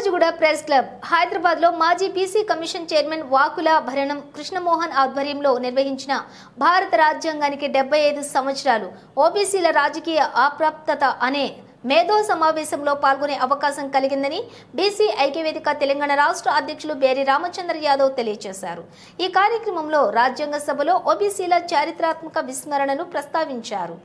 Somajiguda press club Hyderabad లో మాజీ BC commission chairman వాకుల భరణం Krishnamohan ఆధ్వర్యంలో నిర్వహించిన భారత రాజ్యాంగానికి 75 సంవత్సరాలు ఓబీసీల రాజకీయ అప్రాప్తత అనే మేధో సమావేశంలో పాల్గొనే అవకాశం కలిగిందని బీసీ ఐక్యవేదిక తెలంగాణ రాష్ట్ర అధ్యక్షులు బేరి రామచంద్ర యాదవ్ తెలియజేశారు। ఈ కార్యక్రమంలో రాజ్యాంగ సభలో ఓబీసీల చారిత్రాత్మక విస్మరణను ప్రస్తావించారు।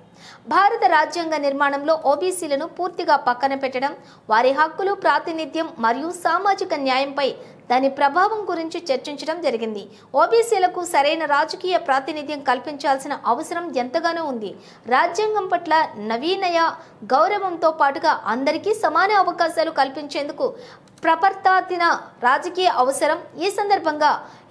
భారత రాజ్యాంగ నిర్మాణంలో ఓబీసీలను పూర్తిగా పక్కన పెట్టడం, వారి హక్కులు, ప్రాతినిధ్యం మరియు సామాజిక న్యాయంపై దాని ప్రభావం గురించి చర్చించడం జరిగింది। ఓబీసీలకు సరైన రాజకీయ ప్రాతినిధ్యం కల్పించాల్సిన అవసరం ఎంతగానో ఉంది। రాజ్యాంగం పట్ల నవీనయ గౌరవంతో పాటుగా అందరికీ సమాన అవకాశాలు కల్పించేందుకు ప్రపర్తాతిన రాజకీయ అవసరం।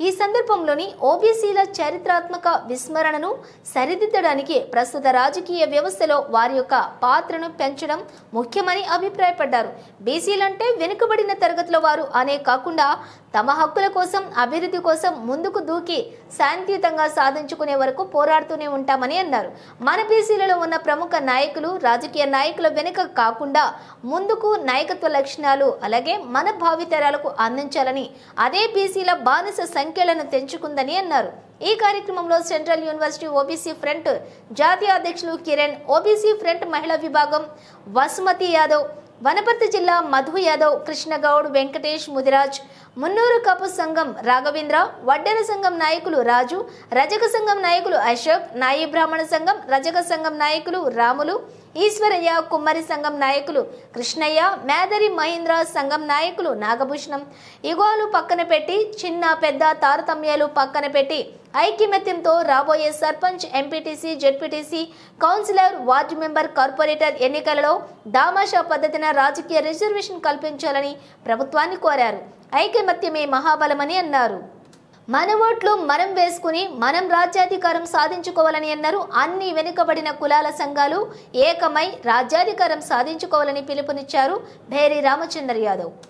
ఈ సందర్భంలోని ఓబీసీల చరిత్రాత్మక విస్మరణను సరిదిద్దడానికి ప్రస్తుత రాజకీయ వ్యవస్థలో వారి యొక్క పాత్రను పెంచడం ముఖ్యమని అభిప్రాయపడ్డారు। బీసీలంటే వెనుకబడిన తరగతుల వారు అనే కాకుండా తమ హక్కుల కోసం, అభివృద్ధి కోసం ముందుకు దూకి శాంతియుతంగా సాధించుకునే వరకు పోరాడుతూనే ఉంటామని అన్నారు। మన బీసీలలో ఉన్న ప్రముఖ నాయకులు రాజకీయ నాయకుల వెనుక కాకుండా ముందుకు నాయకత్వ లక్షణాలు అలాగే మన భావితరాలకు అందించాలని, అదే బీసీల బానిస సంఖ్యలను తెంచుకుందని అన్నారు। ఈ కార్యక్రమంలో సెంట్రల్ యూనివర్సిటీ ఓబీసీ ఫ్రంట్ జాతీయ అధ్యక్షులు కిరణ్, ఓబీసీ ఫ్రంట్ మహిళా విభాగం వసుమతి యాదవ్, వనపర్తి జిల్లా మధు యాదవ్, కృష్ణగౌడ్, వెంకటేష్, ముదిరాజ్, మున్నూరు కపు సంఘం రాఘవేంద్ర, వడ్డెర సంఘం నాయకులు రాజు, రజక సంఘం నాయకులు అశోక్, నాయి బ్రాహ్మణ సంఘం, రజక సంఘం నాయకులు రాములు, ఈశ్వరయ్య, కుమ్మరి సంఘం నాయకులు కృష్ణయ్య, మేదరి మహేంద్ర సంఘం నాయకులు నాగభూషణం, ఇగోలు పక్కన పెట్టి చిన్న పెద్ద తారతమ్యాలు పక్కన పెట్టి ఐక్యమత్యంతో రాబోయే sarpanch, MPTC, ZPTC, councillor, ward member, corporator ఎన్నికలలో దామాషా పద్ధతిన రాజకీయ రిజర్వేషన్ కల్పించాలని ప్రభుత్వాన్ని కోరారు। ఐకమత్యమే మహాబలమని అన్నారు। మన ఓట్లు మనం వేసుకుని మనం రాజ్యాధికారం సాధించుకోవాలని అన్నారు। అన్ని వెనుకబడిన కులాల సంఘాలు ఏకమై రాజ్యాధికారం సాధించుకోవాలని పిలుపునిచ్చారు బేరి రామచంద్ర యాదవ్।